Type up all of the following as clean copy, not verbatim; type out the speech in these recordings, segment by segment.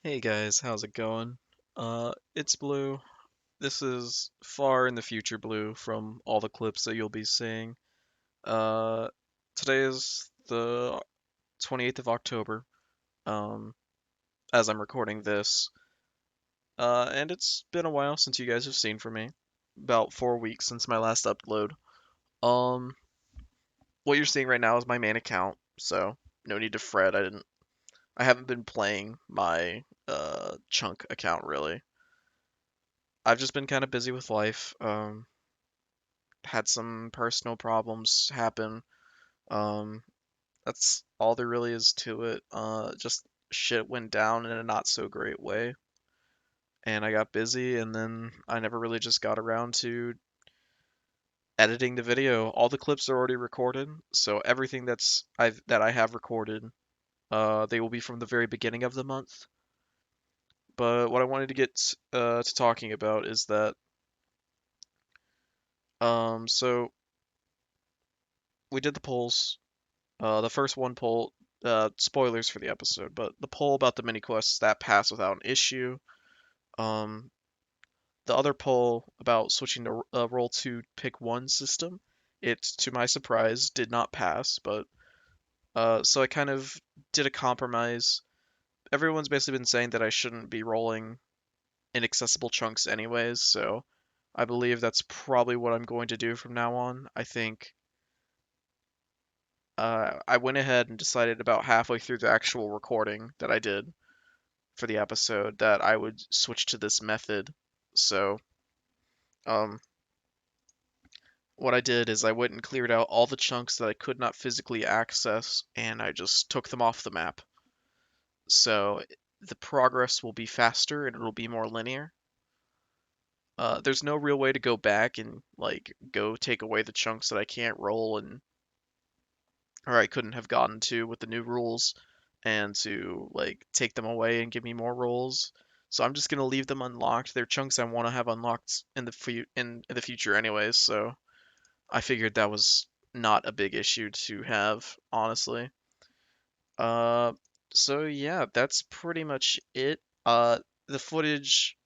Hey guys, how's it going? It's Blue. This is far in the future Blue from all the clips that you'll be seeing. Uh, Today is the 28th of October, um, as I'm recording this. And it's been a while since you guys have seen from me. About 4 weeks since my last upload. Um, what you're seeing right now is my main account, so no need to fret. I haven't been playing my chunk account really. I've just been kind of busy with life. Had some personal problems happen. Um, that's all there really is to it. Just shit went down in a not so great way, and I got busy, and then I never really just got around to editing the video. All the clips are already recorded, so everything that I have recorded, they will be from the very beginning of the month. But what I wanted to get to talking about is that so we did the polls. The first one poll, spoilers for the episode, but the poll about the mini quests that passed without an issue. Um, the other poll about switching to a roll two pick one system, it to my surprise did not pass. But so I kind of did a compromise. Everyone's basically been saying that I shouldn't be rolling inaccessible chunks anyways, so I believe that's probably what I'm going to do from now on. I think I went ahead and decided about halfway through the actual recording that I did for the episode that I would switch to this method. So, um, what I did is I went and cleared out all the chunks that I could not physically access, and I just took them off the map. So the progress will be faster and it'll be more linear. There's no real way to go back and like go take away the chunks that I can't roll and or I couldn't have gotten to with the new rules and to like take them away and give me more rolls. So I'm just gonna leave them unlocked. They're chunks I want to have unlocked in in the future anyways, so I figured that was not a big issue to have, honestly. Uh so yeah, that's pretty much it. The footage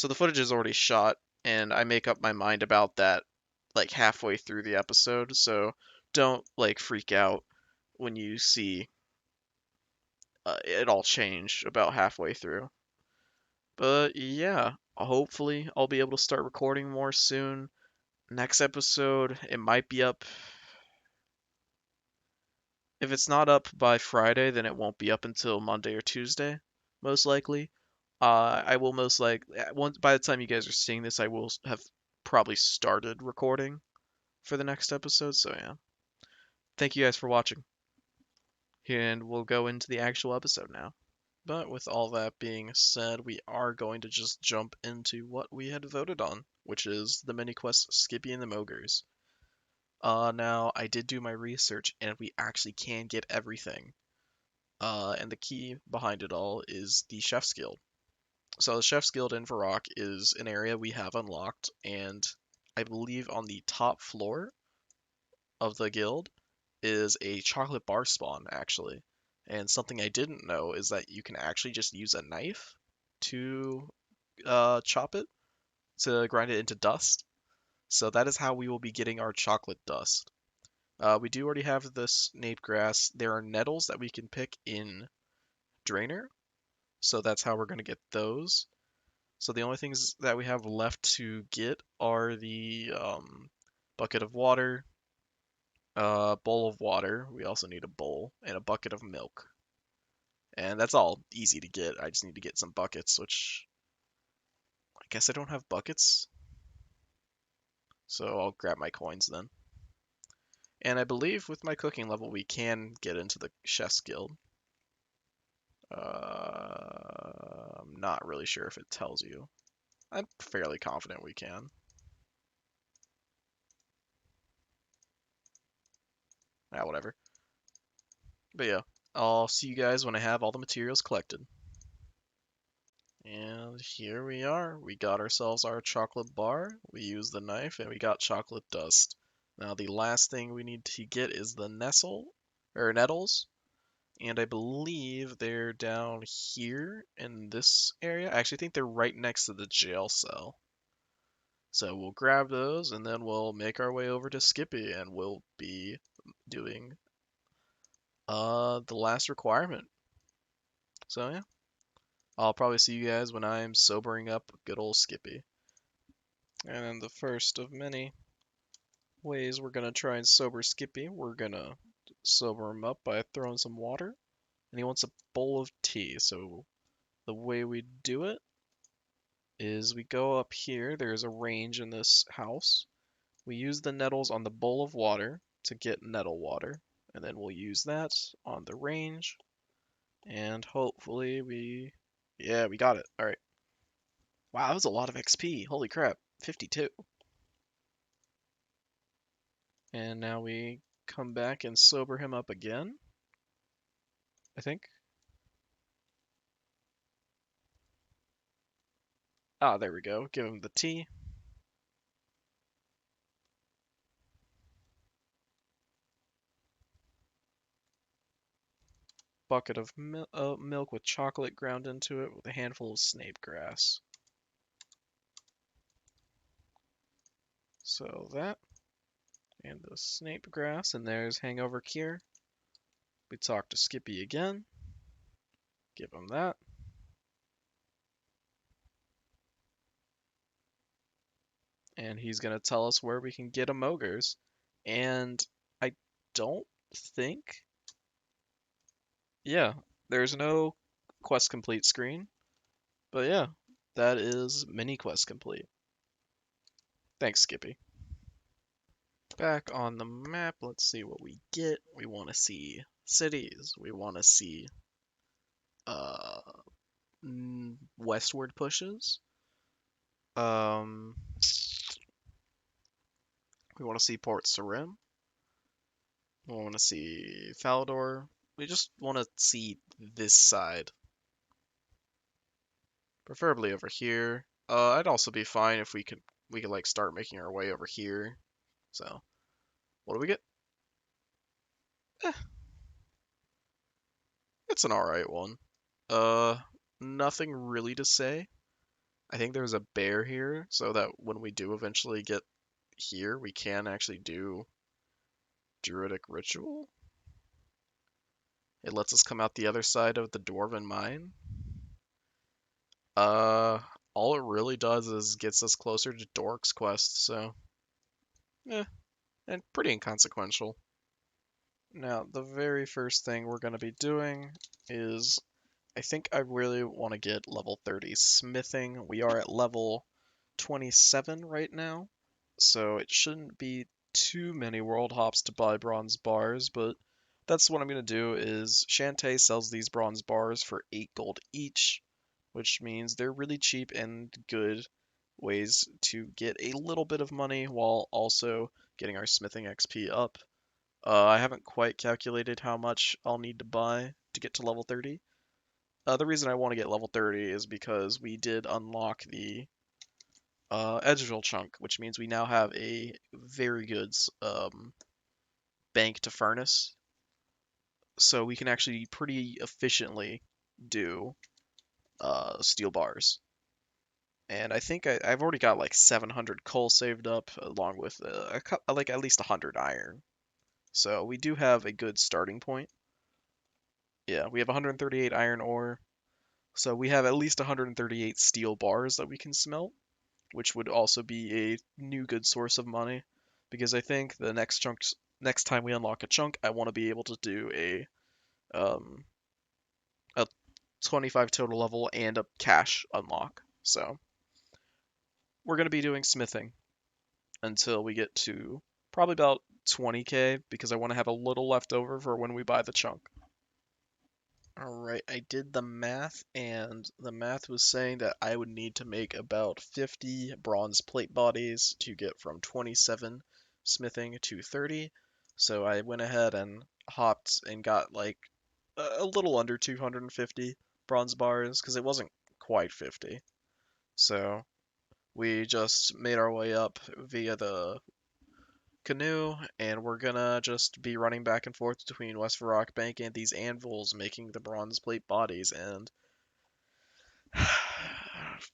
the footage is already shot and I make up my mind about that like halfway through the episode, so don't like freak out when you see it all change about halfway through. But yeah, hopefully I'll be able to start recording more soon. Next episode, it might be up. If it's not up by Friday, then it won't be up until Monday or Tuesday, most likely. I will most like once by the time you guys are seeing this, I will have probably started recording for the next episode. So yeah, thank you guys for watching, and we'll go into the actual episode now. But with all that being said, we are going to just jump into what we had voted on, which is the mini quest Skippy and the Mogres. Now I did do my research, and we actually can get everything. And the key behind it all is the Chef's Guild. So the Chef's Guild in Varrock is an area we have unlocked, and I believe on the top floor of the guild is a chocolate bar spawn, actually. And something I didn't know is that you can actually just use a knife to chop it, to grind it into dust. So that is how we will be getting our chocolate dust. We do already have this nape grass. There are nettles that we can pick in Drainer, so that's how we're going to get those. So the only things that we have left to get are the bucket of water, bowl of water. We also need a bowl and a bucket of milk. And that's all easy to get. I just need to get some buckets, which I guess I don't have buckets. So I'll grab my coins then. And I believe with my cooking level, we can get into the Chef's Guild. I'm not really sure if it tells you. I'm fairly confident we can. Ah, whatever. But yeah, I'll see you guys when I have all the materials collected. And here we are. We got ourselves our chocolate bar. We used the knife and we got chocolate dust. Now the last thing we need to get is the nestle or nettles. and I believe they're down here in this area. I actually think they're right next to the jail cell. So we'll grab those and then we'll make our way over to Skippy and we'll be doing the last requirement. So yeah, I'll probably see you guys when I'm sobering up good old Skippy. And then the first of many ways we're gonna try and sober Skippy, we're gonna sober him up by throwing some water. And he wants a bowl of tea. So the way we do it is we go up here. There's a range in this house. We use the nettles on the bowl of water to get nettle water. And then we'll use that on the range. And hopefully yeah, we got it. All right. Wow, that was a lot of XP. Holy crap. 52. And now we come back and sober him up again, I think. Ah, there we go. Give him the tea. Bucket of milk with chocolate ground into it with a handful of snape grass. So that, and the snape grass, and there's hangover cure. We talk to Skippy again. Give him that. And he's going to tell us where we can get emogres. And I don't think... Yeah, there's no quest complete screen. But yeah, that is mini quest complete. Thanks, Skippy. Back on the map, let's see what we get. We want to see cities. We want to see uh, westward pushes. Um, we want to see Port Sarim. We want to see Falador. We just want to see this side. Preferably over here. I'd also be fine if we could like start making our way over here. So, what do we get? Eh, it's an alright one. Uh, Nothing really to say. I think there's a bear here, so that when we do eventually get here, we can actually do Druidic Ritual. It lets us come out the other side of the Dwarven Mine. Uh, all it really does is gets us closer to Dork's quest, so eh, and pretty inconsequential. Now, the very first thing we're going to be doing is I think I really want to get level 30 smithing. We are at level 27 right now, so it shouldn't be too many world hops to buy bronze bars, but that's what I'm going to do is Shantae sells these bronze bars for 8 gold each, which means they're really cheap and good ways to get a little bit of money while also getting our smithing XP up. I haven't quite calculated how much I'll need to buy to get to level 30. The reason I want to get level 30 is because we did unlock the Edgeville chunk, which means we now have a very good bank to furnace. So we can actually pretty efficiently do steel bars. And I think I've already got like 700 coal saved up, along with like at least 100 iron. So we do have a good starting point. Yeah, we have 138 iron ore. So we have at least 138 steel bars that we can smelt, which would also be a new good source of money. Because I think the next time we unlock a chunk, I want to be able to do a 25 total level and a cash unlock. So we're gonna be doing smithing until we get to probably about 20k because I want to have a little left over for when we buy the chunk. Alright, I did the math, and the math was saying that I would need to make about 50 bronze plate bodies to get from 27 smithing to 30. So I went ahead and hopped and got like a little under 250 bronze bars, because it wasn't quite 50. So we just made our way up via the canoe, and we're gonna just be running back and forth between West Rock Bank and these anvils, making the bronze plate bodies. And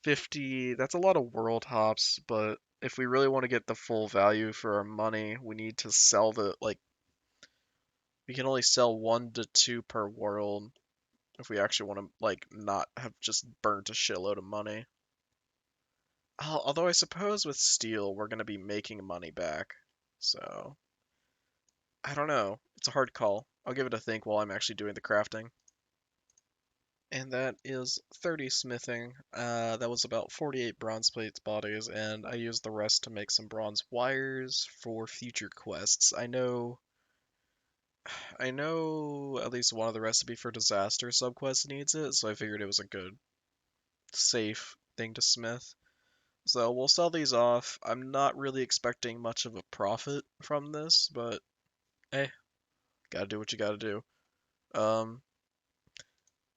50, that's a lot of world hops, but if we really want to get the full value for our money, we need to sell we can only sell 1 to 2 per world if we actually want to, not have just burnt a shitload of money. Although I suppose with steel, we're going to be making money back. So, I don't know. It's a hard call. I'll give it a think while I'm actually doing the crafting. And that is 30 smithing. That was about 48 bronze plates bodies, and I used the rest to make some bronze wires for future quests. I know at least one of the recipe for disaster subquest needs it, so I figured it was a good, safe thing to smith. So we'll sell these off. I'm not really expecting much of a profit from this, but hey, gotta do what you gotta do. Um,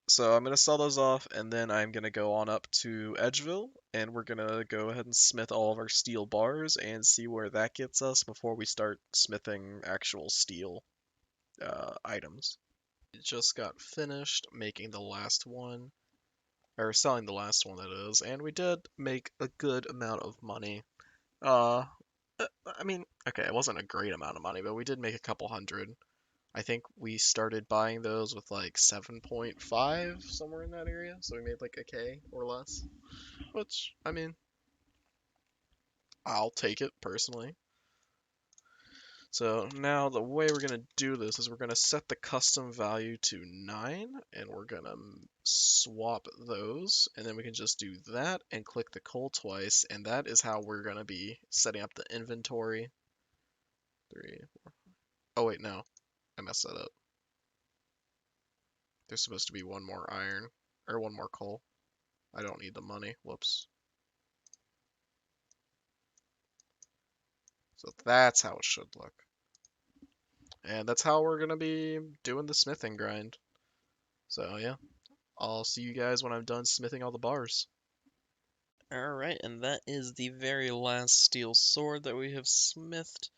So I'm gonna sell those off, and then I'm gonna go on up to Edgeville, and we're gonna go ahead and smith all of our steel bars and see where that gets us before we start smithing actual steel items. We just got finished making the last one, or selling the last one that is, and we did make a good amount of money. Uh, I mean, okay, it wasn't a great amount of money, but we did make a couple hundred. I think we started buying those with like 7.5, somewhere in that area. So we made like a K or less, which, I mean, I'll take it personally. So now the way we're going to do this is we're going to set the custom value to 9, and we're going to swap those, and then we can just do that and click the coal twice, and that is how we're going to be setting up the inventory. 3, 4. Oh wait, no, I messed that up. There's supposed to be one more iron, or one more coal. I don't need the money. Whoops. So that's how it should look. And that's how we're going to be doing the smithing grind. So yeah, I'll see you guys when I'm done smithing all the bars. Alright, and that is the very last steel sword that we have smithed.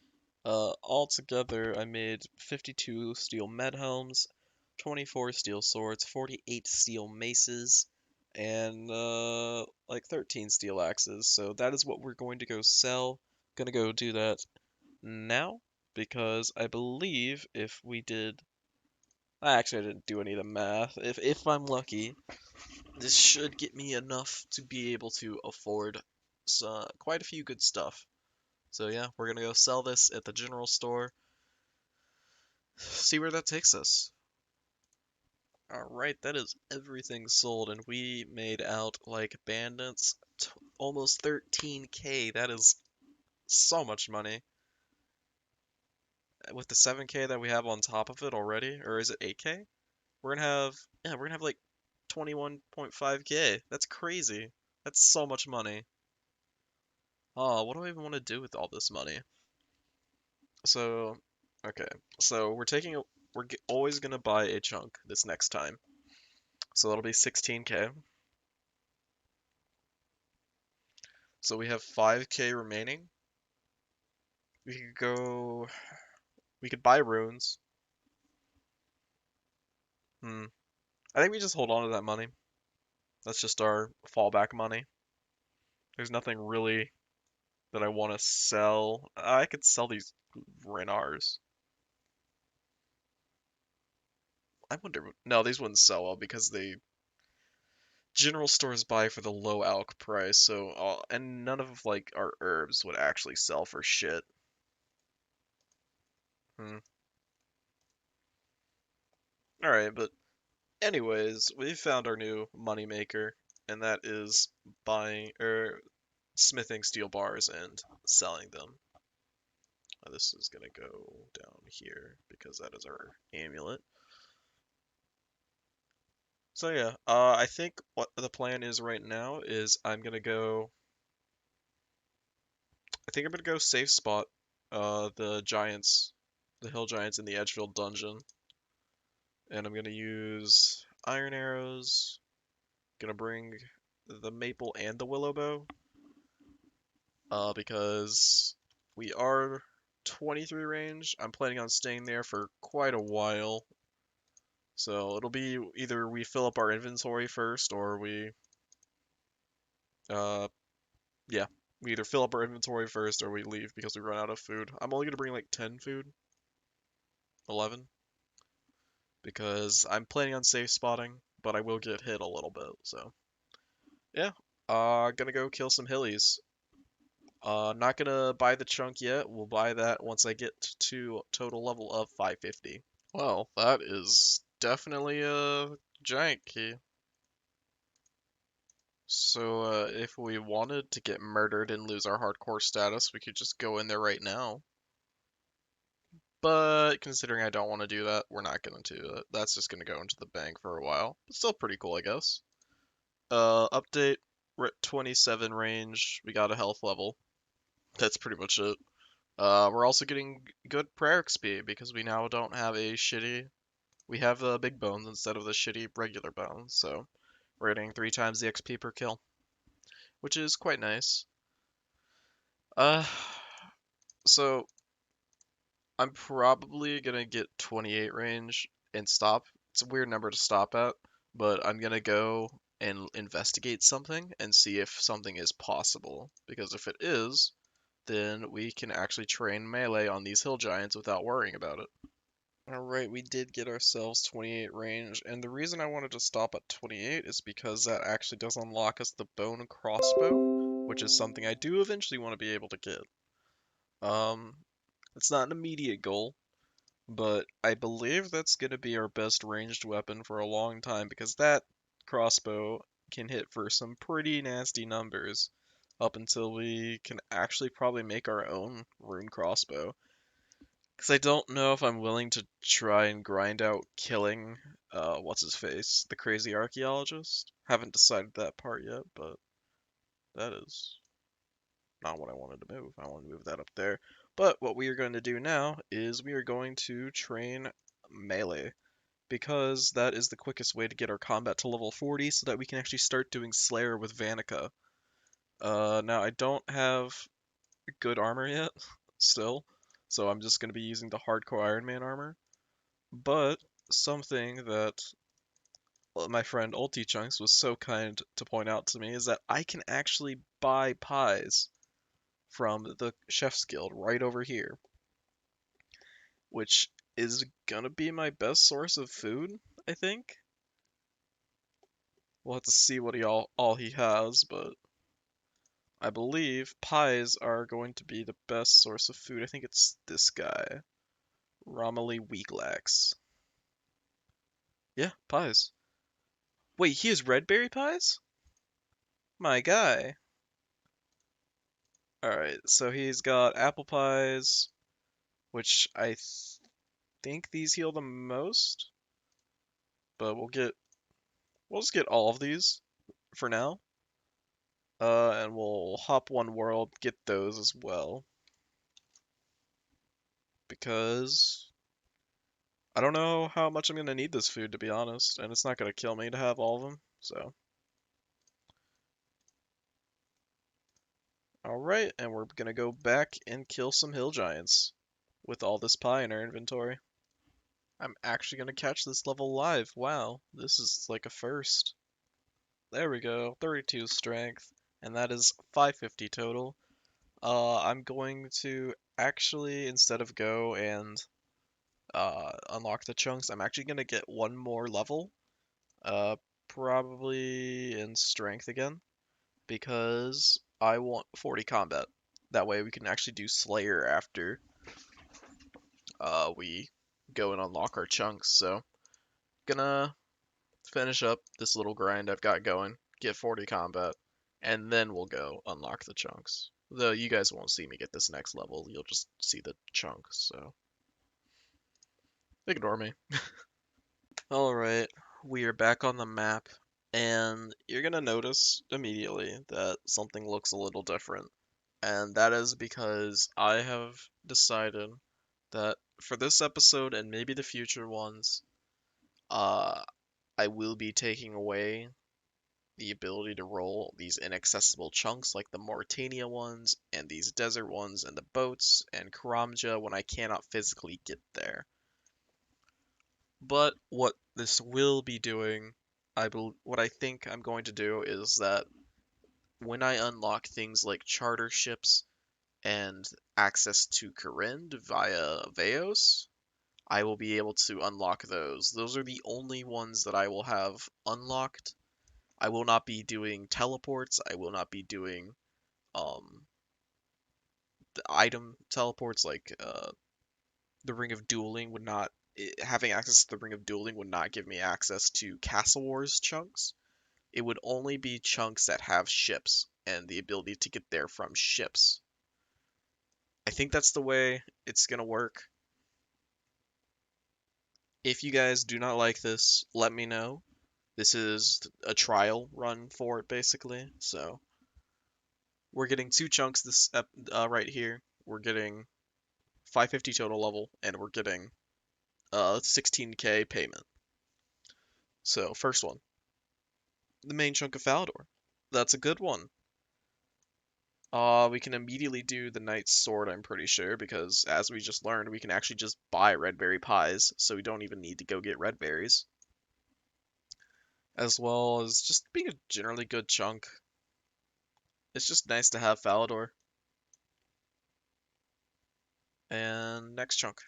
Altogether, I made 52 steel med helms, 24 steel swords, 48 steel maces, and like 13 steel axes. So that is what we're going to go sell. Gonna go do that now because I believe if we did, actually I didn't do any of the math. If I'm lucky, this should get me enough to be able to afford quite a few good stuff. So yeah, we're gonna go sell this at the general store. See where that takes us. Alright, that is everything sold, and we made out like bandits. Almost 13K. That is so much money. With the 7K that we have on top of it already, or is it 8K? We're gonna have like 21.5K. That's crazy. That's so much money. Oh, what do I even want to do with all this money? So, okay. So always gonna buy a chunk this next time. So that'll be 16K. So we have 5K remaining. We could go. We could buy runes. Hmm. I think we just hold on to that money. That's just our fallback money. There's nothing really that I want to sell. I could sell these Renars. I wonder. No, these wouldn't sell well because they general stores buy for the low alc price. So, and none of like our herbs would actually sell for shit. Hmm. All right, but anyways, we found our new money maker, and that is buying or smithing steel bars and selling them. This is gonna go down here because that is our amulet. So yeah, I think what the plan is right now is I think I'm gonna go safe spot, the giants, the hill giants in the Edgefield dungeon, and I'm gonna use iron arrows. Gonna bring the maple and the willow bow, because we are 23 range. I'm planning on staying there for quite a while. So it'll be either we fill up our inventory first or uh, yeah, we either fill up our inventory first or we leave because we run out of food. I'm only gonna bring like 10 food, 11, because I'm planning on safe spotting, but I will get hit a little bit. So yeah, gonna go kill some hillies. Not gonna buy the chunk yet. We'll buy that once I get to total level of 550. Well, that is definitely a giant key. So, if we wanted to get murdered and lose our hardcore status, we could just go in there right now. But considering I don't want to do that, we're not going to do it. That's just going to go into the bank for a while. It's still pretty cool, I guess. Update. We're at 27 range. We got a health level. That's pretty much it. We're also getting good prayer XP because we now don't have a shitty. We have big bones instead of the shitty regular bones, so we're getting 3 times the XP per kill, which is quite nice. Uh, so I'm probably gonna get 28 range and stop. It's a weird number to stop at, but I'm gonna go and investigate something and see if something is possible. Because if it is, then we can actually train melee on these hill giants without worrying about it. Alright, we did get ourselves 28 range, and the reason I wanted to stop at 28 is because that actually does unlock us the bone crossbow, which is something I do eventually want to be able to get. Um, it's not an immediate goal, but I believe that's going to be our best ranged weapon for a long time because that crossbow can hit for some pretty nasty numbers up until we can actually probably make our own rune crossbow. Because I don't know if I'm willing to try and grind out killing, what's his face, the crazy archaeologist. Haven't decided that part yet, but that is not what I wanted to move. I want to move that up there. But what we are going to do now is we are going to train melee, because that is the quickest way to get our combat to level 40 so that we can actually start doing Slayer with Vanica. Now I don't have good armor yet, still, so I'm just going to be using the hardcore Iron Man armor. But something that my friend Ulti Chunks was so kind to point out to me is that I can actually buy pies from the Chef's Guild right over here, which is gonna be my best source of food, I think. We'll have to see what all he has, but I believe pies are going to be the best source of food. I think it's this guy, Romilly Weeklax. Yeah, pies. Wait, he has red berry pies? My guy. Alright, so he's got apple pies, which I think these heal the most, but we'll just get all of these for now. And we'll hop one world, get those as well. Because I don't know how much I'm gonna need this food, to be honest, and it's not gonna kill me to have all of them, so. Alright, and we're gonna go back and kill some hill giants with all this pie in our inventory. I'm actually gonna catch this level live. Wow, this is like a first. There we go, 32 strength, and that is 550 total. I'm going to actually, instead of go and unlock the chunks, I'm actually gonna get one more level, uh, probably in strength again, because I want 40 combat. That way we can actually do Slayer after we go and unlock our chunks. So, gonna finish up this little grind I've got going, get 40 combat, and then we'll go unlock the chunks. Though you guys won't see me get this next level, you'll just see the chunks, so ignore me. Alright, we are back on the map, and you're gonna notice immediately that something looks a little different. And that is because I have decided that for this episode and maybe the future ones, uh, I will be taking away the ability to roll these inaccessible chunks like the Mauritania ones and these desert ones and the boats and Karamja when I cannot physically get there. But what this will be doing, what I think I'm going to do is that when I unlock things like charter ships and access to Corinne via Veos, I will be able to unlock those. Those are the only ones that I will have unlocked. I will not be doing teleports. I will not be doing um the item teleports like the Ring of Dueling would not having access to the Ring of Dueling would not give me access to Castle Wars chunks. It would only be chunks that have ships and the ability to get there from ships. I think that's the way it's gonna work. If you guys do not like this, let me know. This is a trial run for it, basically. So we're getting two chunks right here. We're getting 550 total level, and we're getting 16k payment. So first one, the main chunk of Falador. That's a good one. We can immediately do the Knight's Sword, I'm pretty sure, because as we just learned, we can actually just buy red berry pies, so we don't even need to go get red berries. As well as just being a generally good chunk. It's just nice to have Falador. And next chunk.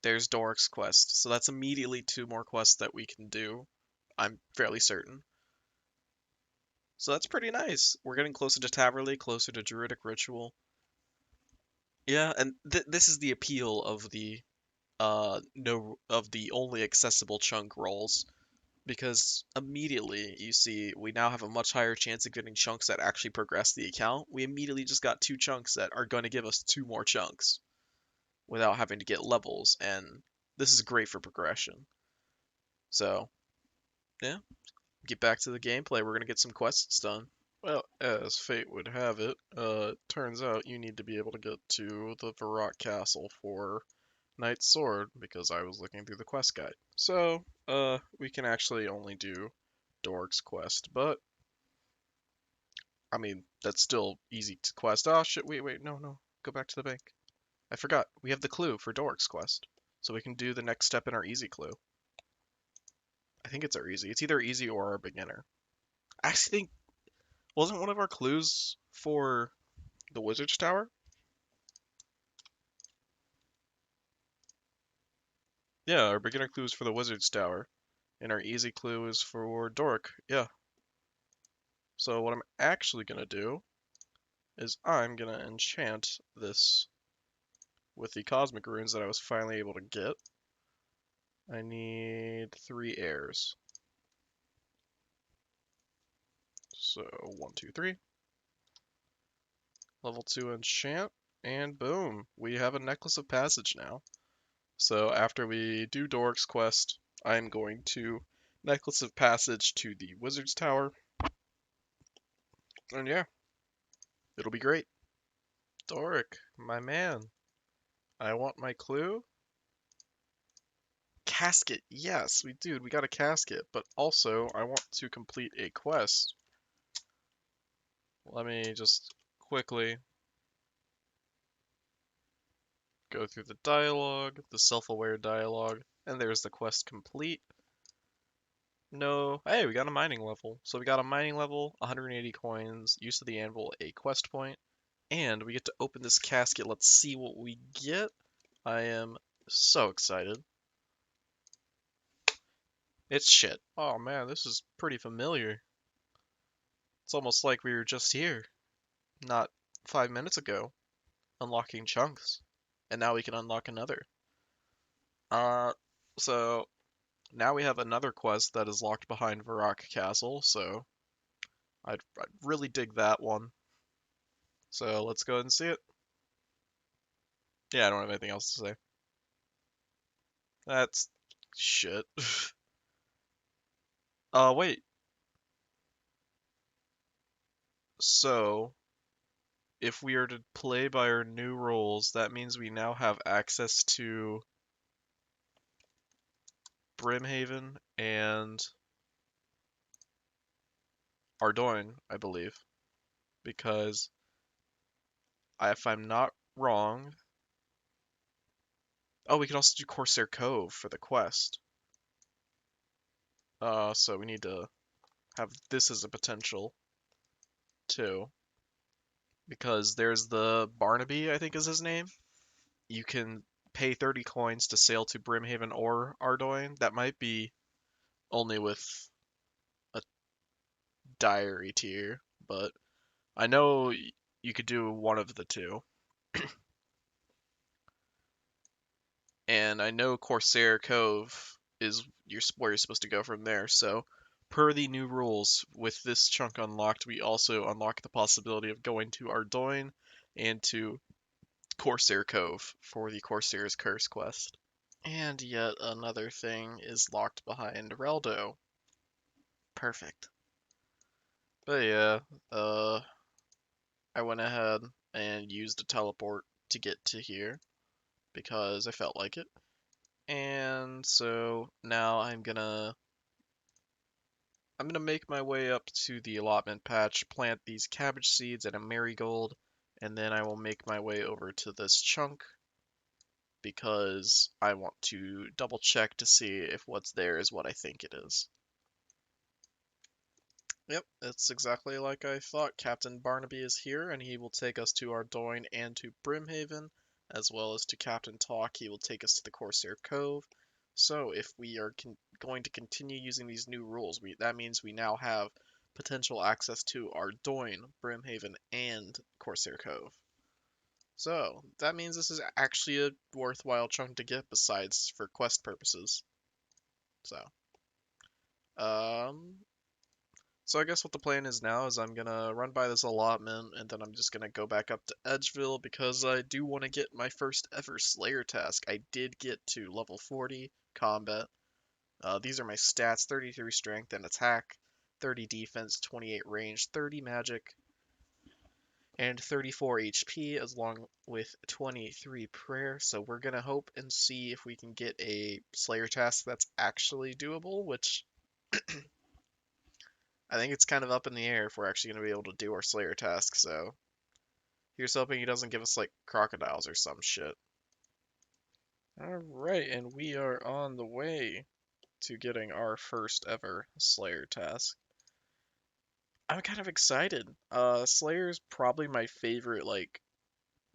There's Doric's quest. So that's immediately two more quests that we can do. I'm fairly certain. So that's pretty nice. We're getting closer to Taverley, closer to Druidic Ritual. Yeah, and this is the appeal of the no of the only accessible chunk rolls, because immediately you see we now have a much higher chance of getting chunks that actually progress the account. We immediately just got two chunks that are going to give us two more chunks without having to get levels, and this is great for progression. So, yeah, get back to the gameplay. We're gonna get some quests done. Well, as fate would have it, turns out you need to be able to get to the Varrock Castle for Knight's Sword, because I was looking through the quest guide. So, we can actually only do Dork's quest, but, I mean, that's still easy to quest. Oh, shit, wait, no, go back to the bank. I forgot, we have the clue for Dork's quest, so we can do the next step in our easy clue. I think it's our easy. It's either easy or our beginner. I actually think, wasn't one of our clues for the Wizard's Tower? Yeah, our beginner clue is for the Wizard's Tower, and our easy clue is for Dork. Yeah. So what I'm actually gonna do is I'm gonna enchant this with the Cosmic Runes that I was finally able to get. I need 3 airs. So 1, 2, 3. Level 2 enchant, and boom, we have a Necklace of Passage now. So after we do Doric's quest, I'm going to Necklace of Passage to the Wizard's Tower. And yeah, it'll be great. Doric, my man, I want my clue. Casket, yes, we got a casket, but also I want to complete a quest. Let me just quickly go through the dialogue, the self-aware dialogue, and there's the quest complete. No, hey, we got a mining level. So we got a mining level, 180 coins, use of the anvil, a quest point, and we get to open this casket. Let's see what we get. I am so excited. It's shit. Oh man, this is pretty familiar. It's almost like we were just here, not 5 minutes ago, unlocking chunks. And now we can unlock another. Uh, so now we have another quest that is locked behind Varrock Castle, so I'd really dig that one. So let's go ahead and see it. Yeah, I don't have anything else to say. That's shit. Wait. So, if we are to play by our new rules, that means we now have access to Brimhaven and Ardoin, I believe, because if I'm not wrong, oh, we could also do Corsair Cove for the quest. So we need to have this as a potential too, because there's the Barnaby, I think is his name. You can pay 30 coins to sail to Brimhaven or Ardoin. That might be only with a diary tier, but I know you could do one of the two. And I know Corsair Cove is where you're supposed to go from there. So, per the new rules, with this chunk unlocked, we also unlock the possibility of going to Ardoin and to Corsair Cove for the Corsair's Curse quest. And yet another thing is locked behind Reldo. Perfect. But yeah, uh, I went ahead and used a teleport to get to here because I felt like it. And so now I'm gonna make my way up to the allotment patch, plant these cabbage seeds and a marigold, and then I will make my way over to this chunk because I want to double check to see if what's there is what I think it is. Yep, it's exactly like I thought. Captain Barnaby is here, and he will take us to Ardoin and to Brimhaven, as well as to Captain Talk. He will take us to the Corsair Cove. So, if we are going to continue using these new rules, that means we now have potential access to Ardoin, Brimhaven, and Corsair Cove. So, that means this is actually a worthwhile chunk to get besides for quest purposes. So, um, So I guess what the plan is now is I'm gonna run by this allotment and then I'm just gonna go back up to Edgeville because I do want to get my first ever Slayer task. I did get to level 40 combat. These are my stats: 33 strength and attack, 30 defense, 28 range, 30 magic, and 34 HP, as long with 23 prayer. So we're gonna hope and see if we can get a Slayer task that's actually doable, which I think it's kind of up in the air if we're actually going to be able to do our Slayer task, so here's hoping he doesn't give us like crocodiles or some shit. Alright, and we are on the way to getting our first ever Slayer task. I'm kind of excited. Slayer's probably my favorite, like,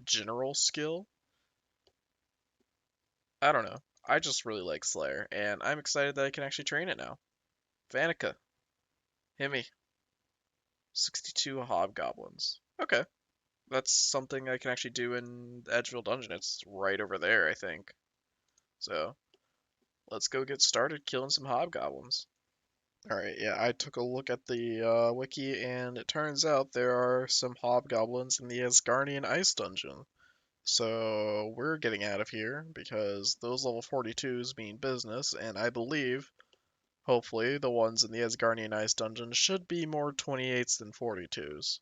general skill. I don't know. I just really like Slayer, and I'm excited that I can actually train it now. Vanica, hit me. 62 hobgoblins. Okay. That's something I can actually do in the Edgeville Dungeon. It's right over there, I think. So, let's go get started killing some hobgoblins. Alright, yeah, I took a look at the wiki, and it turns out there are some hobgoblins in the Asgardian Ice Dungeon. So, we're getting out of here, because those level 42s mean business, and I believe, hopefully, the ones in the Asgardian Ice Dungeon should be more 28s than 42s.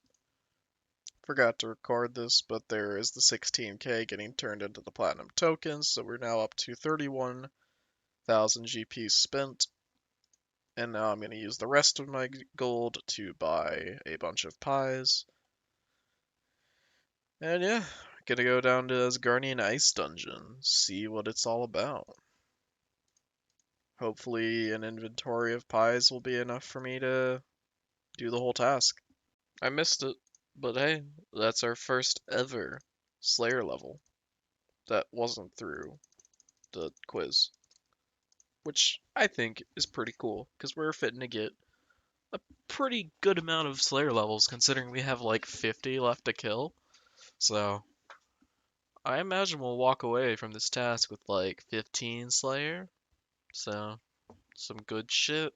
Forgot to record this, but there is the 16k getting turned into the platinum tokens, so we're now up to 31,000 GP spent. And now I'm going to use the rest of my gold to buy a bunch of pies. And yeah, gonna go down to Asgardian Ice Dungeon, see what it's all about. Hopefully an inventory of pies will be enough for me to do the whole task. I missed it, but hey, that's our first ever Slayer level that wasn't through the quiz, which I think is pretty cool because we're fitting to get a pretty good amount of Slayer levels considering we have like 50 left to kill. So I imagine we'll walk away from this task with like 15 Slayer. So some good shit.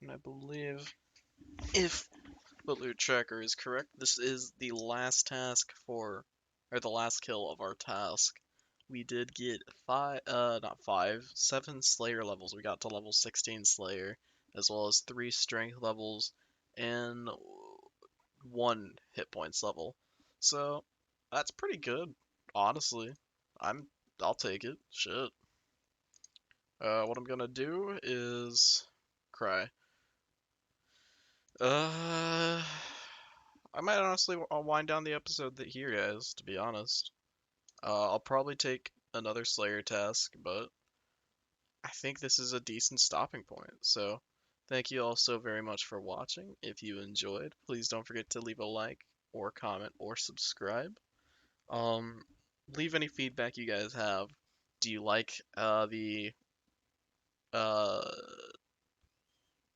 And I believe if the loot tracker is correct, this is the last task or the last kill of our task. We did get not five, 7 Slayer levels. We got to level 16 Slayer, as well as 3 strength levels and 1 hit points level. So that's pretty good, honestly. I'll take it. Shit. What I'm gonna do is cry. Uh, I might honestly I'll wind down the episode that here, guys, to be honest. I'll probably take another Slayer task, but I think this is a decent stopping point. So, thank you all so very much for watching. If you enjoyed, please don't forget to leave a like or comment or subscribe. Um, leave any feedback you guys have. Do you like the uh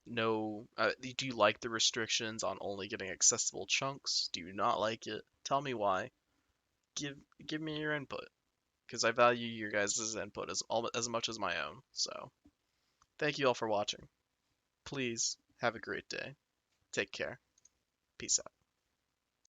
no do you like the restrictions on only getting accessible chunks? Do you not like it? Tell me why. Give give me your input because I value your guys' input as much as my own. So, thank you all for watching. Please have a great day. Take care. Peace out.